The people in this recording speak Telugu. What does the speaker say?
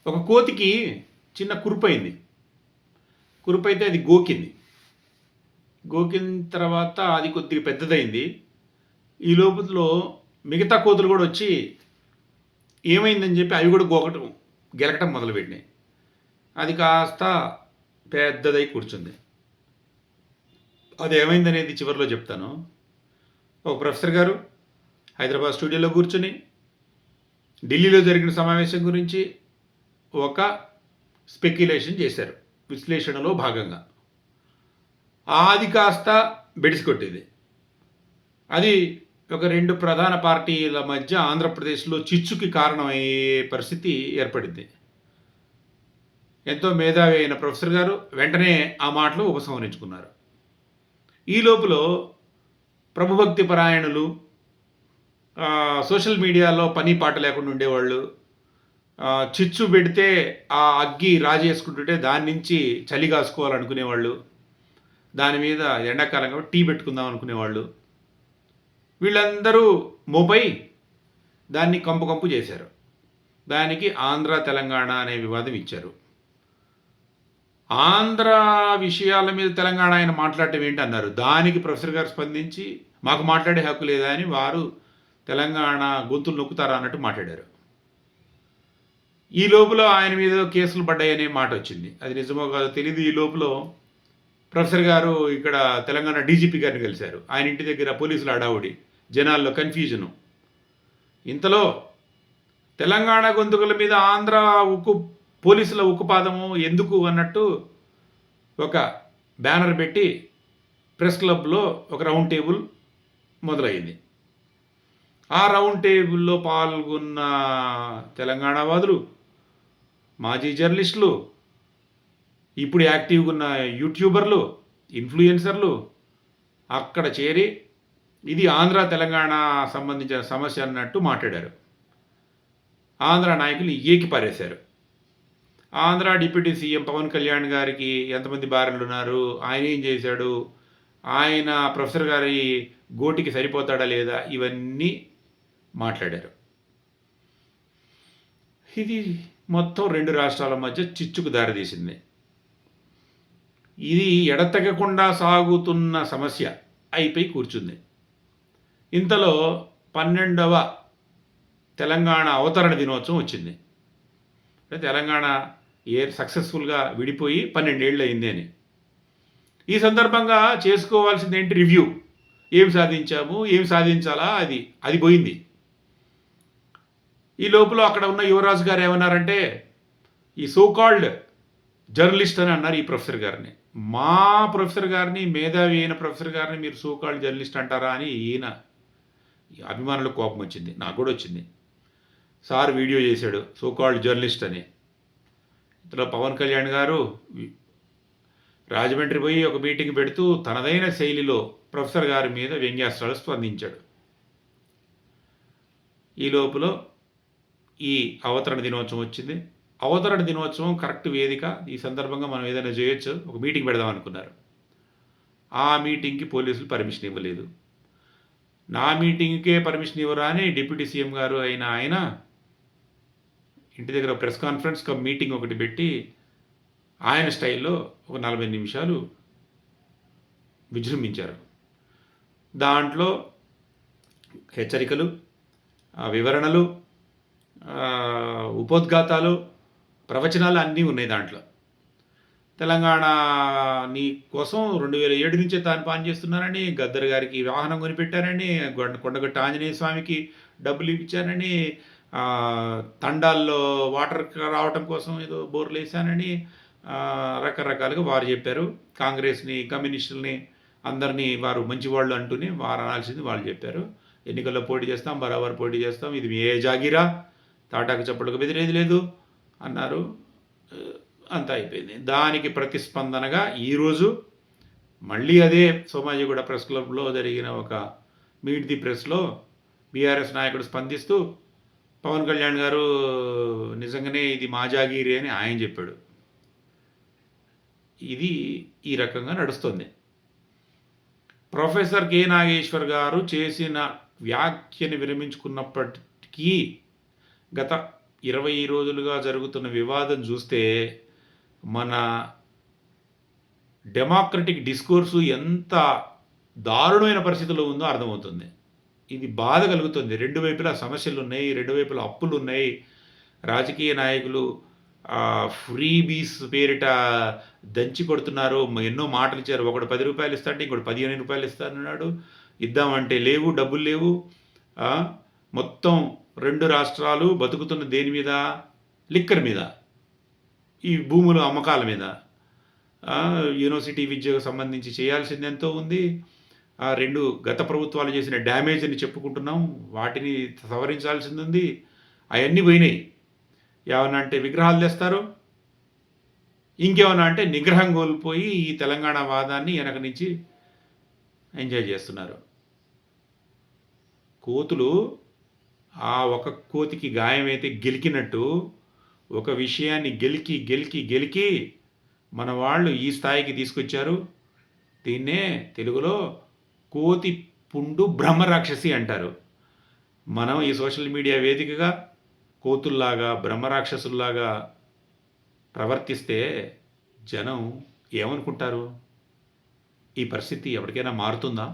ఒక కోతికి చిన్న కురుపైంది. కురుపైతే అది గోకింది. గోకిన తర్వాత అది కొద్దిగా పెద్దదయింది. ఈ లోపులో మిగతా కోతులు కూడా వచ్చి ఏమైందని చెప్పి అవి కూడా గెలకటం మొదలుపెట్టినాయి. అది కాస్త పెద్దదై కూర్చుంది. అది ఏమైందనేది చివరిలో చెప్తాను. ఒక ప్రొఫెసర్ గారు హైదరాబాద్ స్టూడియోలో కూర్చొని ఢిల్లీలో జరిగిన సమావేశం గురించి ఒక స్పెక్యులేషన్ చేశారు విశ్లేషణలో భాగంగా. అది కాస్త బెడిసికొట్టేది. అది ఒక రెండు ప్రధాన పార్టీల మధ్య ఆంధ్రప్రదేశ్లో చిచ్చుకి కారణమయ్యే పరిస్థితి ఏర్పడింది. ఎంతో మేధావి అయిన ప్రొఫెసర్ గారు వెంటనే ఆ మాటలు ఉపసంహరించుకున్నారు. ఈ లోపల ప్రభుభక్తి పరాయణులు, సోషల్ మీడియాలో పని పాట లేకుండా ఉండేవాళ్ళు, చిచ్చు పెడితే ఆ అగ్గి రాజేసుకుంటుంటే దాని నుంచి చలి కాసుకోవాలనుకునేవాళ్ళు, దాని మీద ఎండాకాలం కాబట్టి టీ పెట్టుకుందాం అనుకునేవాళ్ళు, వీళ్ళందరూ మోపై దాన్ని కంపు కంపు చేశారు. దానికి ఆంధ్ర తెలంగాణ అనే వివాదం ఇచ్చారు. ఆంధ్ర విషయాల మీద తెలంగాణ ఆయన మాట్లాడటం ఏంటి అన్నారు. దానికి ప్రొఫెసర్ గారు స్పందించి మాకు మాట్లాడే హక్కు లేదా అని వారు తెలంగాణ గొంతులు నొక్కుతారా అన్నట్టు మాట్లాడారు. ఈ లోపల ఆయన మీద కేసులు పడ్డాయనే మాట వచ్చింది. అది నిజమో కాదో తెలియదు. ఈ లోపల ప్రొఫెసర్ గారు ఇక్కడ తెలంగాణ డీజీపీ గారిని కలిశారు. ఆయన ఇంటి దగ్గర పోలీసుల అడావుడి, జనాల్లో కన్ఫ్యూజను. ఇంతలో తెలంగాణ గొంతుకుల మీద ఆంధ్ర పోలీసుల ఉక్కుపాదము ఎందుకు అన్నట్టు ఒక బ్యానర్ పెట్టి ప్రెస్ క్లబ్లో ఒక రౌండ్ టేబుల్ మొదలైంది. ఆ రౌండ్ టేబుల్లో పాల్గొన్న తెలంగాణ వాదులు, మాజీ జర్నలిస్టులు, ఇప్పుడు యాక్టివ్గా ఉన్న యూట్యూబర్లు, ఇన్ఫ్లుయెన్సర్లు అక్కడ చేరి ఇది ఆంధ్ర తెలంగాణ సంబంధించిన సమస్య అన్నట్టు మాట్లాడారు. ఆంధ్ర నాయకులు ఏకిపారేశారు. ఆంధ్ర డిప్యూటీ సీఎం పవన్ కళ్యాణ్ గారికి ఎంతమంది భార్యలు ఉన్నారు, ఆయన ఏం చేశాడు, ఆయన ప్రొఫెసర్ గారి గోటికి సరిపోతాడా లేదా, ఇవన్నీ మాట్లాడారు. ఇది మొత్తం రెండు రాష్ట్రాల మధ్య చిచ్చుకు దారితీసింది. ఇది ఎడతెగకుండా సాగుతున్న సమస్య అయిపోయి కూర్చుంది. ఇంతలో 12వ తెలంగాణ అవతరణ దినోత్సవం వచ్చింది. తెలంగాణ సక్సెస్ఫుల్గా విడిపోయి 12 ఏళ్ళు అయింది అని. ఈ సందర్భంగా చేసుకోవాల్సింది ఏంటి? రివ్యూ. ఏం సాధించాము, ఏం సాధించాలా, అది పోయింది. ఈ లోపల అక్కడ ఉన్న యువరాజు గారు ఏమన్నారంటే ఈ సోకాల్డ్ జర్నలిస్ట్ అని అన్నారు ఈ ప్రొఫెసర్ గారిని. మా ప్రొఫెసర్ గారిని, మేధావి అయిన ప్రొఫెసర్ గారిని మీరు సోకాల్డ్ జర్నలిస్ట్ అంటారా అని ఈయన అభిమానులకు కోపం వచ్చింది. నాకు కూడా వచ్చింది. సార్ వీడియో చేశాడు సోకాల్డ్ జర్నలిస్ట్ అని. ఇంతలో పవన్ కళ్యాణ్ గారు రాజమండ్రి పోయి ఒక మీటింగ్ పెడుతూ తనదైన శైలిలో ప్రొఫెసర్ గారి మీద వ్యంగ్యాస్త్రాలు స్పందించాడు. ఈ లోపల ఈ అవతరణ దినోత్సవం వచ్చింది. అవతరణ దినోత్సవం కరెక్ట్ వేదిక. ఈ సందర్భంగా మనం ఏదైనా చేయొచ్చు, ఒక మీటింగ్ పెడదాం అనుకున్నారు. ఆ మీటింగ్కి పోలీసులు పర్మిషన్ ఇవ్వలేదు. నా మీటింగ్కే పర్మిషన్ ఇవ్వరా అని డిప్యూటీ సీఎం గారు అయిన ఆయన ఇంటి దగ్గర ప్రెస్ కాన్ఫరెన్స్ మీటింగ్ ఒకటి పెట్టి ఆయన స్టైల్లో ఒక 40 నిమిషాలు విజృంభించారు. దాంట్లో హెచ్చరికలు, వివరణలు, ఉపోద్ఘాతాలు, ప్రవచనాలు అన్నీ ఉన్నాయి దాంట్లో. తెలంగాణ నీ కోసం 2007 నుంచే తాను పనిచేస్తున్నానని, గద్దర్ గారికి వాహనం కొనిపెట్టారని, కొండగట్టు ఆంజనేయ స్వామికి డబ్బులు ఇప్పించానని, తండాల్లో వాటర్ రావటం కోసం ఏదో బోర్లు వేసానని రకరకాలుగా వారు చెప్పారు. కాంగ్రెస్ని, కమ్యూనిస్టులని అందరినీ వారు మంచివాళ్ళు అంటూనే వారు అనాల్సింది వాళ్ళు చెప్పారు. ఎన్నికల్లో పోటీ చేస్తాం, బరాబర్ పోటీ చేస్తాం, ఇది ఏ జాగిరా, తాటాకు చప్పలకు బెదిరేది లేదు అన్నారు. అంతా అయిపోయింది. దానికి ప్రతిస్పందనగా ఈరోజు మళ్ళీ అదే సోమాజిగూడ ప్రెస్ క్లబ్లో జరిగిన ఒక మీట్ ది ప్రెస్లో బీఆర్ఎస్ నాయకుడు స్పందిస్తూ పవన్ కళ్యాణ్ గారు నిజంగానే ఇది మా జాగీరి అని ఆయన చెప్పాడు. ఇది ఈ రకంగా నడుస్తుంది. ప్రొఫెసర్ కె నాగేశ్వర్ గారు చేసిన వ్యాఖ్యని విరమించుకున్నప్పటికీ గత 20 రోజులుగా జరుగుతున్న వివాదం చూస్తే మన డెమోక్రటిక్ డిస్కోర్సు ఎంత దారుణమైన పరిస్థితిలో ఉందో అర్థమవుతుంది. ఇది బాధ కలుగుతుంది. 2 వైపులా సమస్యలున్నాయి. 2 వైపులా అప్పులున్నాయి. రాజకీయ నాయకులు ఫ్రీబీస్ పేరిట దంచి కొడుతున్నారు. ఎన్నో మాటలిచ్చారు. ఒకడు రూ. 10 ఇస్తాడంటే ఇంకోడు రూ. 15 ఇస్తానన్నాడు. ఇద్దామంటే లేవు, డబ్బులు లేవు. మొత్తం 2 రాష్ట్రాలు బతుకుతున్న దేని మీద? లిక్కర్ మీద. ఈ భూముల అమ్మకాల మీద. యూనివర్సిటీ విద్యకు సంబంధించి చేయాల్సిందెంతో ఉంది. 2 గత ప్రభుత్వాలు చేసిన డ్యామేజ్‌ని చెప్పుకుంటున్నాం. వాటిని సవరించాల్సిందుంది. అయన్నీ పోయినాయి. ఏమన్నా అంటే విగ్రహాలు తెస్తారు. ఇంకేమన్నా అంటే నిగ్రహం కోల్పోయి ఈ తెలంగాణ వాదాన్ని వెనక నుంచి ఎంజాయ్ చేస్తున్నారు. కోతులు ఆ ఒక కోతికి గాయమైతే గెలికినట్టు ఒక విషయాన్ని గెలికి మన వాళ్ళు ఈ స్థాయికి తీసుకొచ్చారు. దీన్నే తెలుగులో కోతి పుండు బ్రహ్మరాక్షసి అంటారు. మనం ఈ సోషల్ మీడియా వేదికగా కోతుల్లాగా బ్రహ్మరాక్షసుల్లాగా ప్రవర్తిస్తే జనం ఏమనుకుంటారు? ఈ పరిస్థితి ఎప్పటికైనా మారుతుందా?